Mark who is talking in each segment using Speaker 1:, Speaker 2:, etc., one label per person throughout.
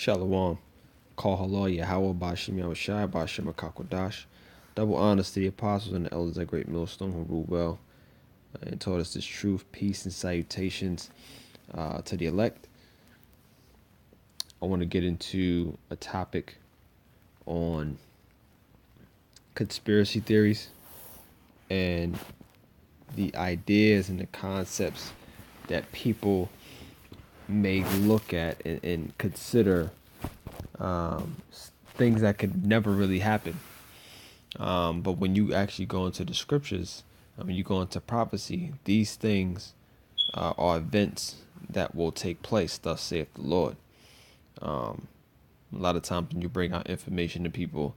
Speaker 1: Shalom. Call halal Yahawah BAHASHAM BAHASHAM Akakwadash. Double honors to the apostles and the elders at Great Millstone who ruled well and taught us this truth, peace, and salutations to the elect. I want to get into a topic on conspiracy theories and the ideas and the concepts that people may look at and consider things that could never really happen. But when you actually go into the scriptures, when you go into prophecy, these things are events that will take place, thus saith the Lord. A lot of times when you bring out information to people,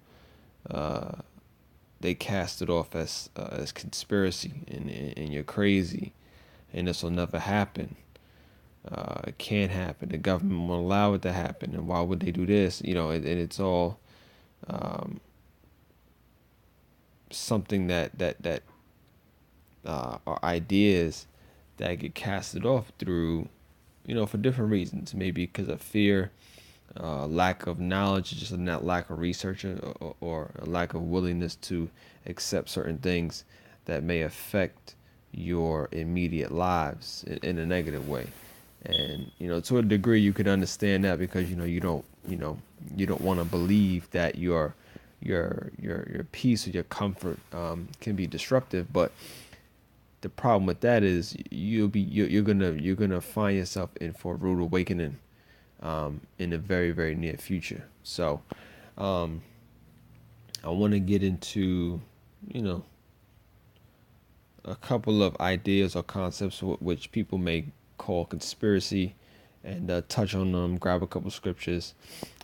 Speaker 1: they cast it off as conspiracy and you're crazy and this will never happen. It can't happen. The government won't allow it to happen. And why would they do this? And it's all something that are ideas that get casted off through, for different reasons. Maybe because of fear, lack of knowledge, just a lack of research, or a lack of willingness to accept certain things that may affect your immediate lives in a negative way. And to a degree you could understand that because you don't want to believe that your peace or your comfort can be disruptive. But the problem with that is you're gonna find yourself in for a rude awakening in the very, very near future. So I want to get into a couple of ideas or concepts which people may call conspiracy, and touch on them, grab a couple scriptures.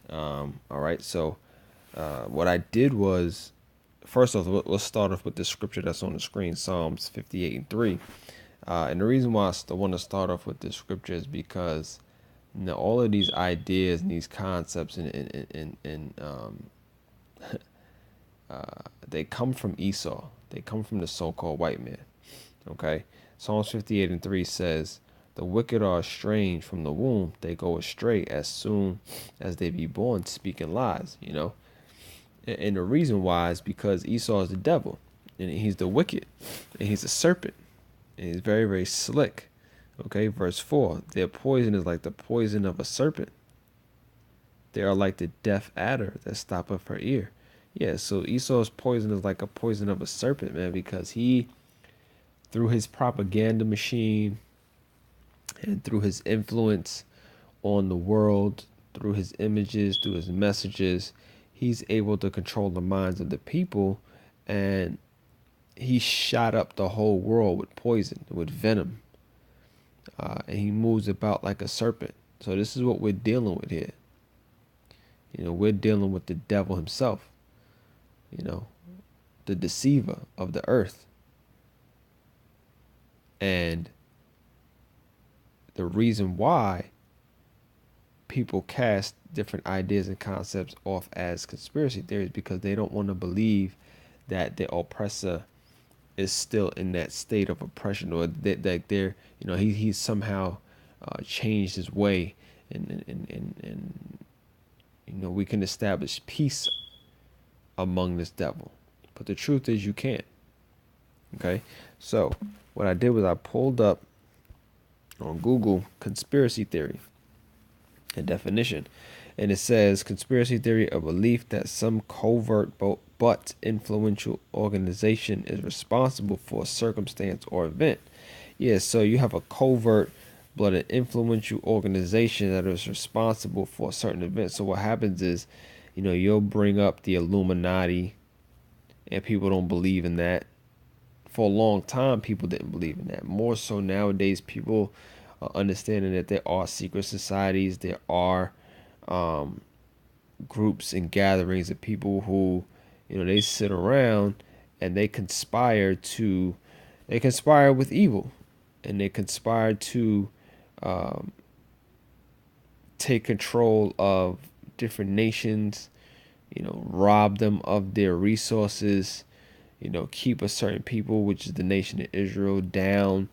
Speaker 1: All right, so what I did was, first off, let's start off with the scripture that's on the screen, Psalms 58:3. And the reason why I want to start off with this scripture is because all of these ideas and these concepts they come from Esau. They come from the so-called white man. Okay, Psalms 58:3 says, "The wicked are estranged from the womb; they go astray as soon as they be born, speaking lies." And the reason why is because Esau is the devil, and he's the wicked, and he's a serpent, and he's very, very slick. Okay, verse 4: "Their poison is like the poison of a serpent. They are like the deaf adder that stoppeth her ear." Yeah, so Esau's poison is like a poison of a serpent, man, because he, through his propaganda machine and through his influence on the world, through his images, through his messages, he's able to control the minds of the people, and he shot up the whole world with poison, with venom, and he moves about like a serpent. So this is what we're dealing with here. We're dealing with the devil himself, the deceiver of the earth. And the reason why people cast different ideas and concepts off as conspiracy theories because they don't want to believe that the oppressor is still in that state of oppression, or that they're he's somehow changed his way, and we can establish peace among this devil. But the truth is you can't. Okay, so what I did was I pulled up on Google conspiracy theory, a definition, and it says conspiracy theory: a belief that some covert but influential organization is responsible for a circumstance or event. Yeah, so you have a covert but an influential organization that is responsible for a certain event. So what happens is, you'll bring up the Illuminati, and people don't believe in that. For a long time, people didn't believe in that. More so nowadays, people are understanding that there are secret societies, there are groups and gatherings of people who, they sit around and they conspire with evil, and they conspire to take control of different nations, rob them of their resources, keep a certain people, which is the nation of Israel, down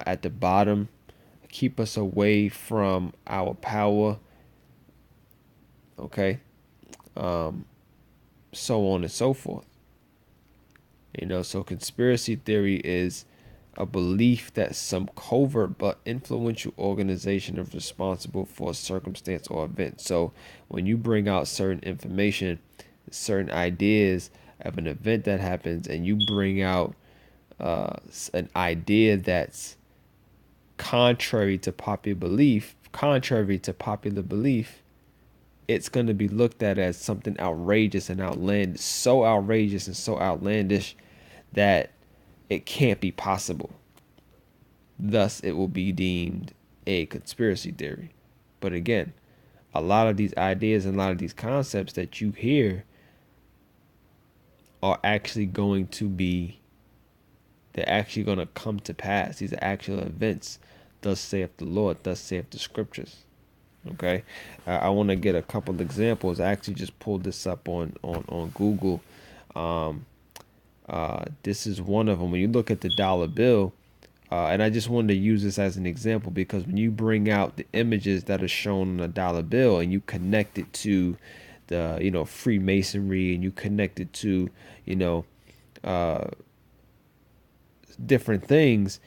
Speaker 1: at the bottom, keep us away from our power, Okay. So on and so forth. So conspiracy theory is a belief that some covert but influential organization is responsible for a circumstance or event. So when you bring out certain information, certain ideas of an event that happens, and you bring out an idea that's contrary to popular belief, it's going to be looked at as something outrageous and outlandish, so outrageous and so outlandish that it can't be possible. Thus, it will be deemed a conspiracy theory. But again, a lot of these ideas and a lot of these concepts that you hear are actually going to be, they're actually going to come to pass. These are actual events. Thus saith the Lord, thus saith the scriptures. Okay, I want to get a couple of examples. I actually just pulled this up on Google. This is one of them. When you look at the dollar bill, and I just wanted to use this as an example because when you bring out the images that are shown on a dollar bill and you connect it to the Freemasonry, and you connect it to uh, different things,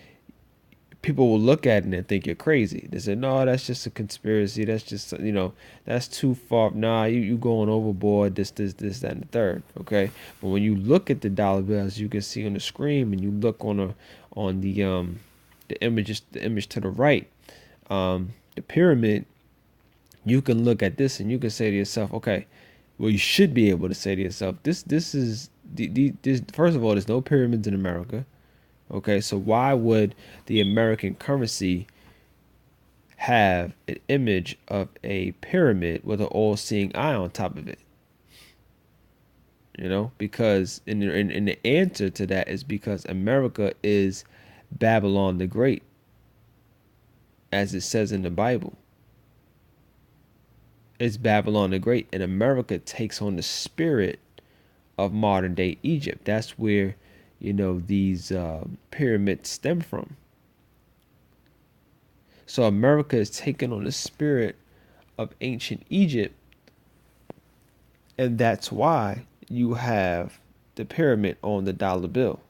Speaker 1: people will look at it and think you're crazy. They say, no, that's just a conspiracy. That's just, that's too far. Nah, you going overboard. This, that, and the third. Okay. But when you look at the dollar bills, you can see on the screen, and you look on the image to the right, the pyramid, you can look at this and you can say to yourself, okay, well, you should be able to say to yourself, this is this, first of all, there's no pyramids in America. Okay, so why would the American currency have an image of a pyramid with an all-seeing eye on top of it? Because in the answer to that is because America is Babylon the Great, as it says in the Bible. It's Babylon the Great, and America takes on the spirit of modern day Egypt. That's where these pyramids stem from. So America is taking on the spirit of ancient Egypt, and that's why you have the pyramid on the dollar bill,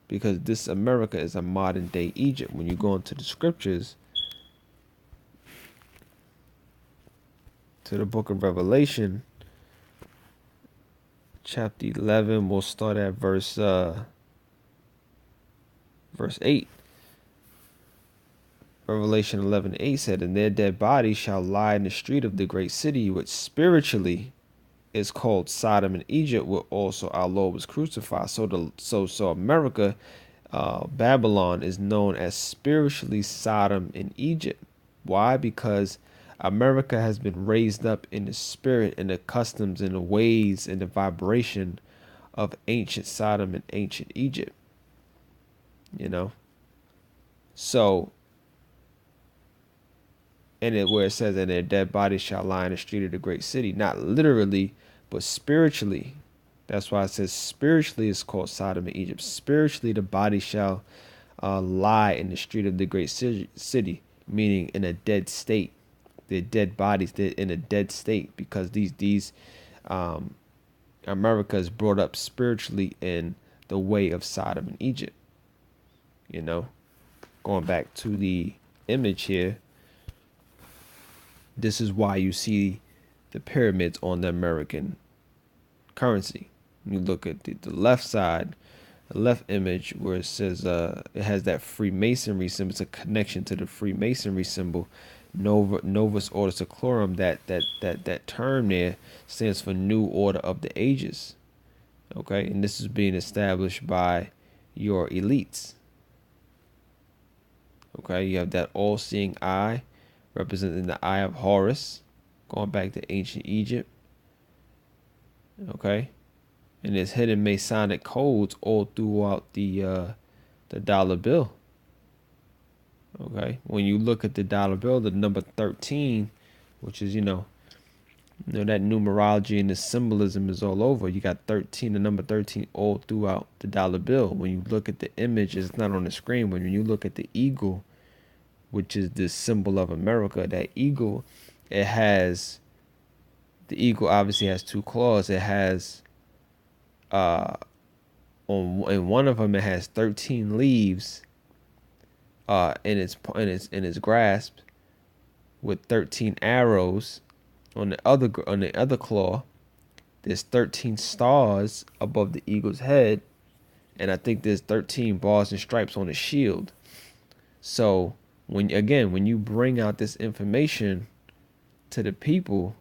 Speaker 1: because this America is a modern day Egypt. When you go into the scriptures, to the book of Revelation, chapter 11, we'll start at verse 8. Revelation 11:8 said, and their dead bodies shall lie in the street of the great city, which spiritually is called Sodom and Egypt, where also our Lord was crucified. So America, Babylon, is known as spiritually Sodom and Egypt. Why? Because America has been raised up in the spirit and the customs and the ways and the vibration of ancient Sodom and ancient Egypt. So, and where it says, and their dead bodies shall lie in the street of the great city, not literally, but spiritually. That's why it says spiritually it's called Sodom and Egypt. Spiritually, the body shall lie in the street of the great city, meaning in a dead state. Their dead bodies, they're in a dead state, because these America is brought up spiritually in the way of Sodom and Egypt. Going back to the image here, this is why you see the pyramids on the American currency. When you look at the left side, the left image, where it says it has that Freemasonry symbol. It's a connection to the Freemasonry symbol. Novus Ordo Seclorum. That term there stands for New Order of the Ages. Okay, and this is being established by your elites. Okay, you have that all-seeing eye, representing the eye of Horus, going back to ancient Egypt. Okay, and there's hidden Masonic codes all throughout the dollar bill. Okay, when you look at the dollar bill, the number 13, which is that numerology and the symbolism is all over. You got 13, the number 13, all throughout the dollar bill. When you look at the image, it's not on the screen. When you look at the eagle, which is the symbol of America, that eagle, it has The eagle obviously has two claws. It has in one of them it has 13 leaves in its grasp, with 13 arrows. On the other claw, there's 13 stars above the eagle's head, and I think there's 13 bars and stripes on the shield. So when you bring out this information to the people,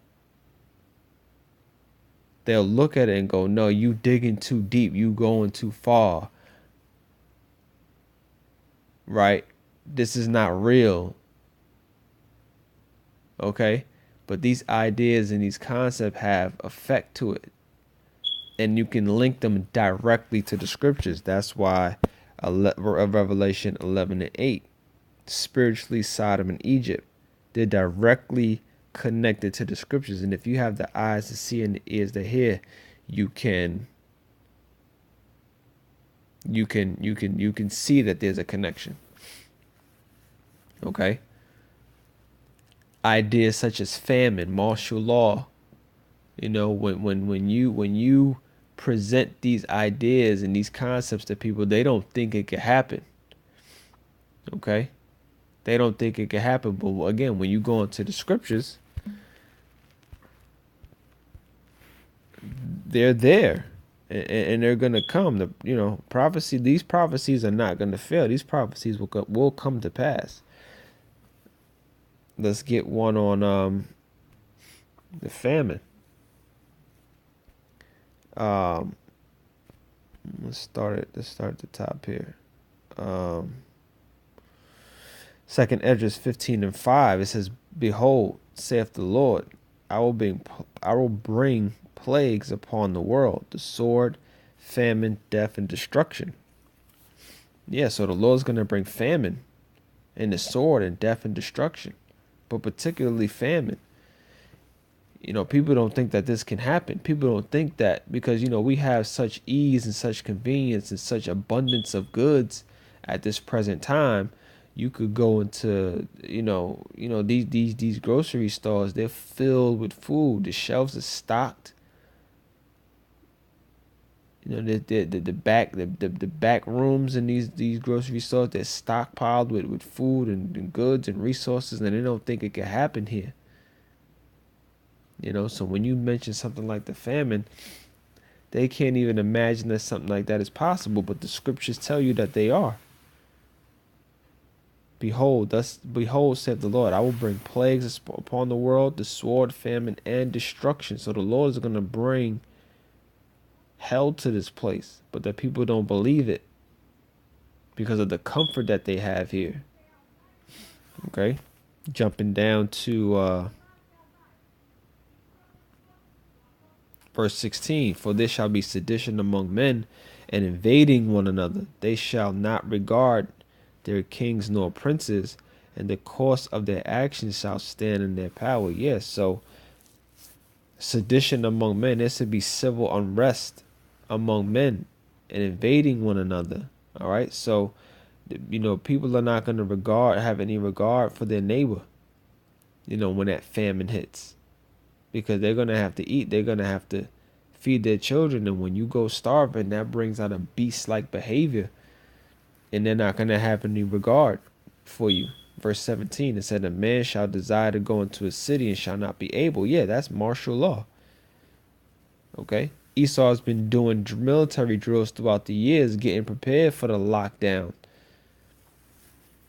Speaker 1: they'll look at it and go, no, you digging too deep, you going too far, right? This is not real. Okay? But these ideas and these concepts have effect to it, and you can link them directly to the scriptures. That's why Revelation 11:8, spiritually Sodom and Egypt, they're directly connected to the scriptures. And if you have the eyes to see and the ears to hear, you can see that there's a connection. Okay? Ideas such as famine, martial law. You know, when you present these ideas and these concepts to people, they don't think it could happen. Okay? They don't think it could happen. But again, when you go into the scriptures, they're there, and they're gonna come. Prophecy. These prophecies are not gonna fail. These prophecies will come to pass. Let's get one on the famine. Let's start at the top here. Second Esdras 15:5. It says, "Behold, saith the Lord, I will bring plagues upon the world: the sword, famine, death, and destruction." Yeah, so the Lord's gonna bring famine, and the sword, and death, and destruction, but particularly famine. People don't think that this can happen. People don't think that because we have such ease and such convenience and such abundance of goods at this present time. You could go into these grocery stores. They're filled with food. The shelves are stocked. The back rooms in these grocery stores, they're stockpiled with food and goods and resources, and they don't think it can happen here. So when you mention something like the famine, they can't even imagine that something like that is possible, but the scriptures tell you that they are. Behold, saith the Lord, I will bring plagues upon the world, the sword, famine, and destruction. So the Lord is going to bring hell to this place, but the people don't believe it because of the comfort that they have here. Okay, jumping down to verse 16. For there shall be sedition among men, and invading one another. They shall not regard their kings nor princes, and the course of their actions shall stand in their power. Yes, so sedition among men, there should be civil unrest among men and invading one another. All right, so people are not going to have any regard for their neighbor, when that famine hits, because they're going to have to eat. They're going to have to feed their children, and when you go starving, that brings out a beast-like behavior, and they're not going to have any regard for you. Verse 17, it said, a man shall desire to go into a city and shall not be able. Yeah, that's martial law. Okay, Esau has been doing military drills throughout the years, getting prepared for the lockdown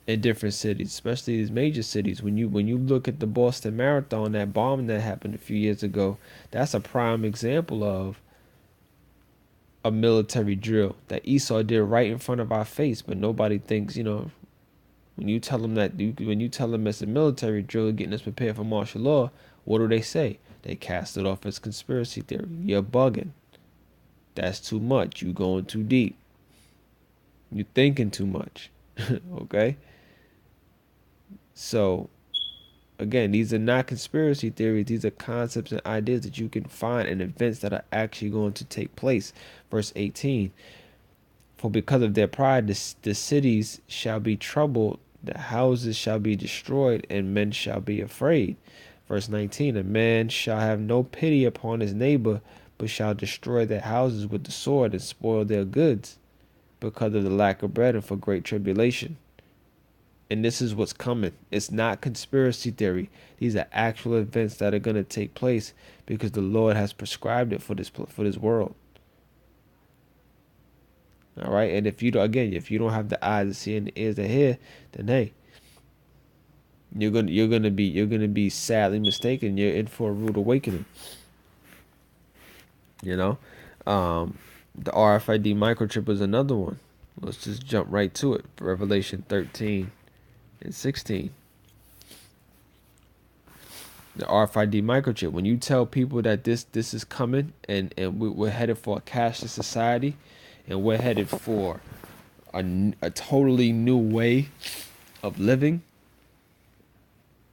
Speaker 1: in different cities, especially these major cities. When you look at the Boston Marathon, that bombing that happened a few years ago, that's a prime example of a military drill that Esau did right in front of our face. But nobody thinks, when you tell them it's a military drill getting us prepared for martial law, what do they say? They cast it off as conspiracy theory. You're bugging. That's too much. You going too deep. You thinking too much. Okay? So, again, these are not conspiracy theories. These are concepts and ideas that you can find in events that are actually going to take place. Verse 18, for because of their pride, the cities shall be troubled, the houses shall be destroyed, and men shall be afraid. Verse 19, a man shall have no pity upon his neighbor, but shall destroy their houses with the sword and spoil their goods because of the lack of bread and for great tribulation. And this is what's coming. It's not conspiracy theory. These are actual events that are going to take place because the Lord has prescribed it for this world. All right. And if you don't, again, if you don't have the eyes to see and the ears to hear, then hey, you're gonna be sadly mistaken. You're in for a rude awakening. You know, the RFID microchip is another one. Let's just jump right to it. Revelation 13 and 16. The RFID microchip. When you tell people that this is coming and we're headed for a cashless society, and we're headed for a totally new way of living,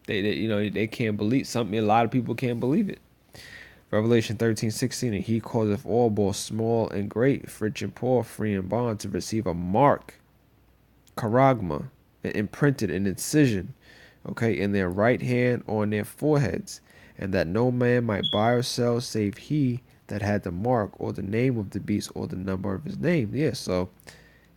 Speaker 1: they can't believe something. A lot of people can't believe it. Revelation 13:16, and he causeth all, both small and great, rich and poor, free and bond, to receive a mark, charagma, an imprinted, an incision, okay, in their right hand on their foreheads, and that no man might buy or sell save he that had the mark or the name of the beast or the number of his name. Yeah, so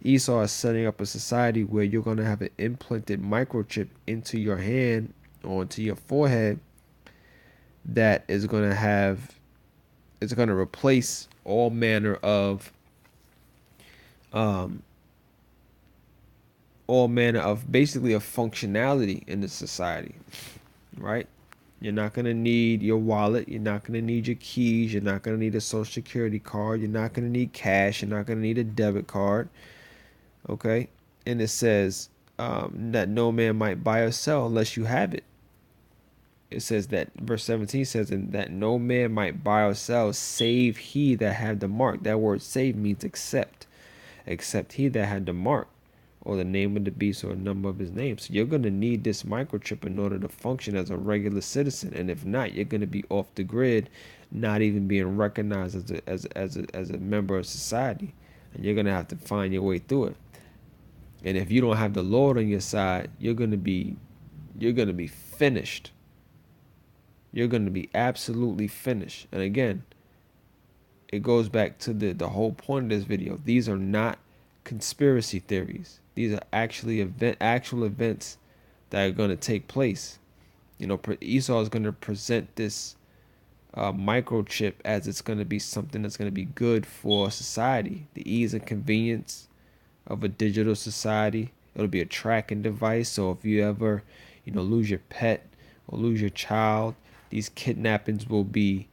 Speaker 1: Esau is setting up a society where you're going to have an implanted microchip into your hand or into your forehead that is going to have, it's going to replace all manner of basically a functionality in the society, right? You're not going to need your wallet. You're not going to need your keys. You're not going to need a social security card. You're not going to need cash. You're not going to need a debit card. Okay. And it says that no man might buy or sell unless you have it. It says that verse 17 says, and that no man might buy or sell save he that had the mark. That word save means except he that had the mark or the name of the beast or the number of his name. So you're going to need this microchip in order to function as a regular citizen. And if not, you're going to be off the grid, not even being recognized as a member of society. And you're going to have to find your way through it. And if you don't have the Lord on your side, you're going to be finished. You're going to be absolutely finished. And again, it goes back to the whole point of this video. These are not conspiracy theories. These are actually actual events that are going to take place. You know, Esau is going to present this microchip as it's going to be something that's going to be good for society. The ease and convenience of a digital society. It'll be a tracking device. So if you ever, lose your pet or lose your child, these kidnappings will be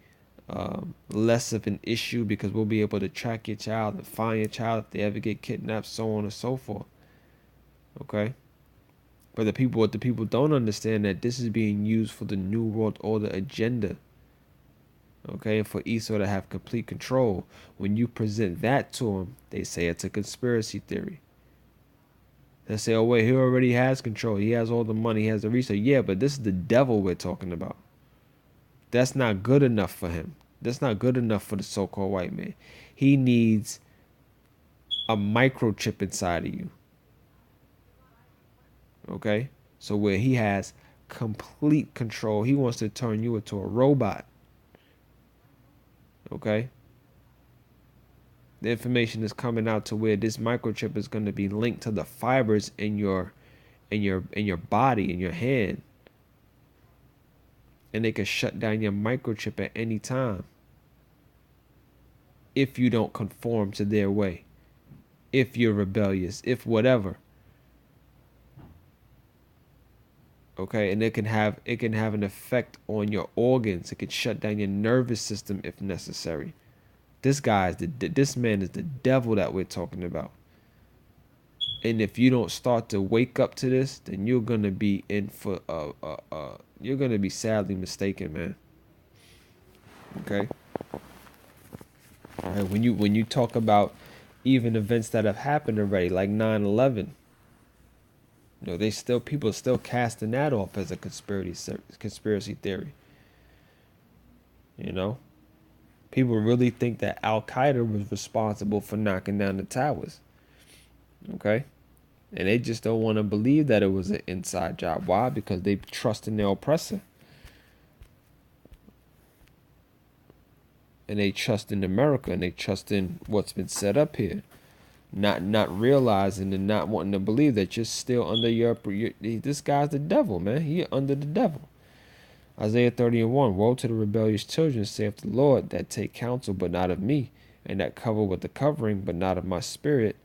Speaker 1: less of an issue because we'll be able to track your child and find your child if they ever get kidnapped, so on and so forth. Okay? But what the people don't understand, that this is being used for the New World Order agenda. Okay? And for Esau to have complete control. When you present that to them, they say it's a conspiracy theory. They say, oh wait, he already has control. He has all the money, he has the research. Yeah, but this is the devil we're talking about. That's not good enough for him. That's not good enough for the so-called white man. He needs a microchip inside of you. Okay? So where he has complete control, he wants to turn you into a robot. Okay? The information is coming out to where this microchip is going to be linked to the fibers in your body, in your hand. And they can shut down your microchip at any time if you don't conform to their way, if you're rebellious, if whatever. Okay, and it can have an effect on your organs. It can shut down your nervous system if necessary. This man is the devil that we're talking about. And if you don't start to wake up to this, then you're gonna be in for you're gonna be sadly mistaken, man. Okay. All right. When you talk about even events that have happened already, like 9/11, people are still casting that off as a conspiracy theory. People really think that Al Qaeda was responsible for knocking down the towers. Okay. And they just don't want to believe that it was an inside job. Why? Because they trust in their oppressor. and they trust in America, and they trust in what's been set up here, not realizing and not wanting to believe that you're still under this guy's the devil, man. You're under the devil. Isaiah 30:1, woe to the rebellious children, saith the Lord, that take counsel, but not of me, and that cover with the covering, but not of my spirit,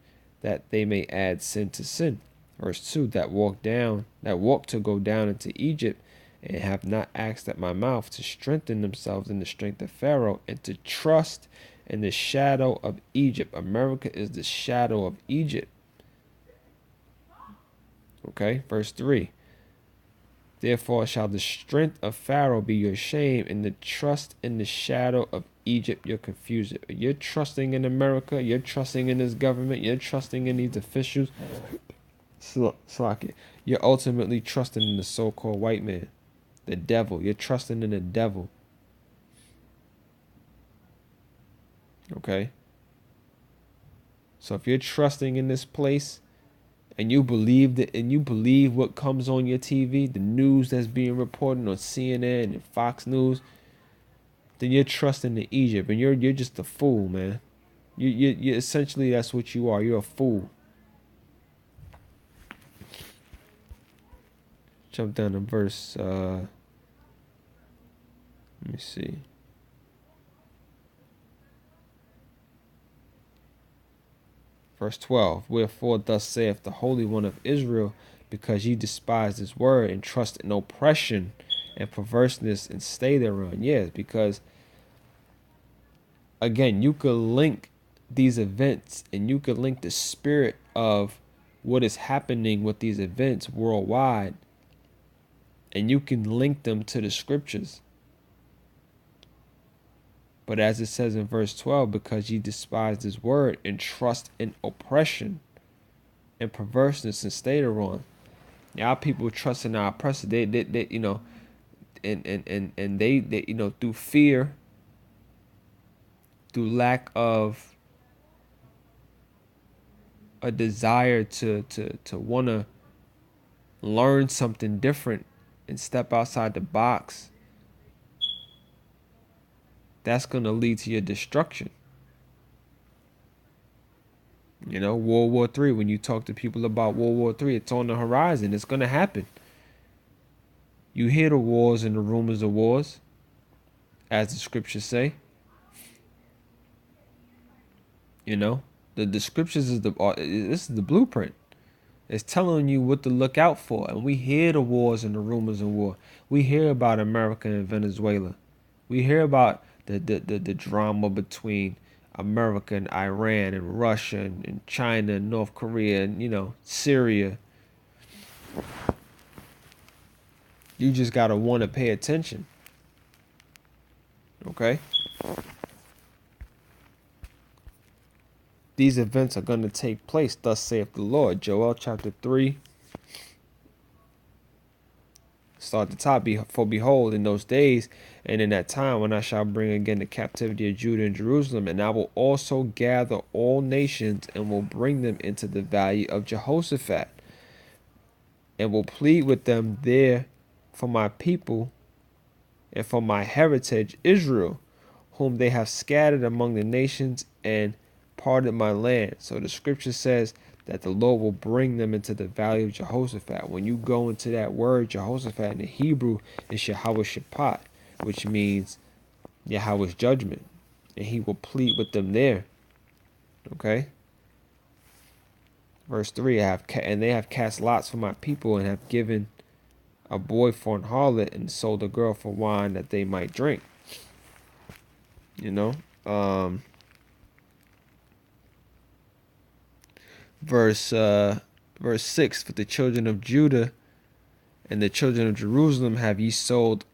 Speaker 1: that they may add sin to sin. Verse 2, that walk to go down into Egypt, and have not asked at my mouth, to strengthen themselves in the strength of Pharaoh, and to trust in the shadow of Egypt. America is the shadow of Egypt. Okay, verse 3. Therefore shall the strength of Pharaoh be your shame, and the trust in the shadow of Egypt your confusion. You're trusting in America, you're trusting in this government, you're trusting in these officials. Slack it. You're ultimately trusting in the so-called white man, the devil. You're trusting in the devil. Okay? So if you're trusting in this place, and you believe that, and you believe what comes on your TV, the news that's being reported on CNN and Fox News, then you're trusting in Egypt, and you're just a fool, man. You essentially, that's what you are. You're a fool. Jump down to verse. Let me see. Verse 12, wherefore thus saith the Holy One of Israel, because ye despise his word, and trust in oppression and perverseness, and stay thereon. Yes, because, again, you could link these events, and you could link the spirit of what is happening with these events worldwide, and you can link them to the scriptures. But as it says in verse 12, because ye despised his word, and trust in oppression and perverseness, and stay thereon. Y'all people trust in our oppressor. They you know, and they you know, through fear, through lack of a desire to want to learn something different and step outside the box, that's going to lead to your destruction. You know, World War III, when you talk to people about World War III, it's on the horizon. It's going to happen. You hear the wars and the rumors of wars, as the scriptures say. You know, the scriptures is this is the blueprint. It's telling you what to look out for. And we hear the wars and the rumors of war. We hear about America and Venezuela. We hear about the drama between America and Iran and Russia and China and North Korea and, you know, Syria. You just got to want to pay attention. Okay? These events are going to take place, thus saith the Lord. Joel chapter 3. Start at the top. For behold, in those days and in that time, when I shall bring again the captivity of Judah and Jerusalem, and I will also gather all nations, and will bring them into the valley of Jehoshaphat, and will plead with them there for my people and for my heritage Israel, whom they have scattered among the nations and parted my land. So the scripture says that the Lord will bring them into the valley of Jehoshaphat. When you go into that word Jehoshaphat in the Hebrew, it's YAHAWASHI, which means Yahweh's judgment, and he will plead with them there. Okay. Verse 3, and they have cast lots for my people, and have given a boy for an harlot, and sold a girl for wine that they might drink. You know, verse 6, for the children of Judah and the children of Jerusalem have ye sold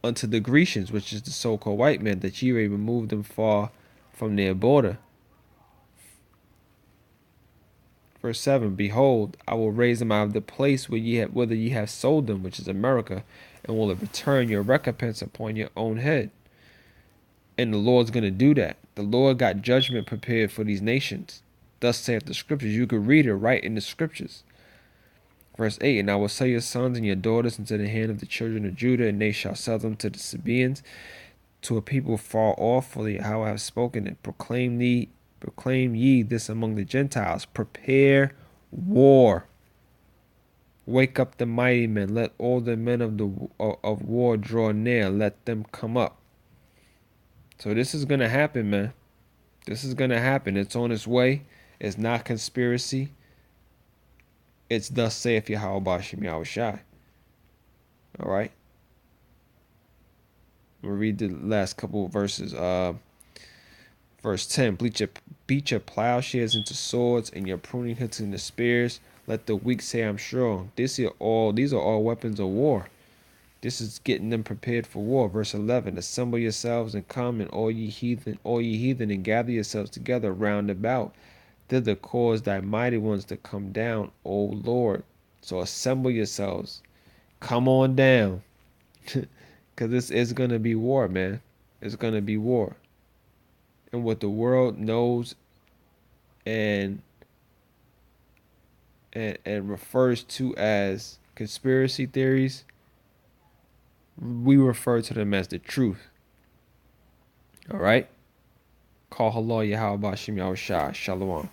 Speaker 1: unto the Grecians, which is the so-called white men, that ye may remove them far from their border. Verse 7, behold, I will raise them out of the place where whither ye have sold them, which is America, and will return your recompense upon your own head. And the Lord's going to do that. The Lord got judgment prepared for these nations. Thus saith the scriptures. You could read it right in the scriptures. Verse 8, and I will sell your sons and your daughters into the hand of the children of Judah, and they shall sell them to the Sabaeans, to a people far off, for the Yahweh have spoken it. Proclaim ye this among the Gentiles. Prepare war. Wake up the mighty men. Let all the men of war draw near. Let them come up. So this is gonna happen, man. This is gonna happen. It's on its way. It's not conspiracy. It's thus saith Yahweh BAHASHAM YAHAWASHI. All right. We'll read the last couple of verses. Verse 10, beat your plowshares into swords and your pruning hooks into spears. Let the weak say, I'm strong. These are all weapons of war. This is getting them prepared for war. Verse 11, assemble yourselves and come, and all ye heathen, and gather yourselves together round about. Thither cause thy mighty ones to come down, O Lord. So assemble yourselves. Come on down. Because this is going to be war, man. It's going to be war. And what the world knows and refers to as conspiracy theories, we refer to them as the truth. All right? Call halal Yahweh BAHASHAM YAHAWASHI. Shalom.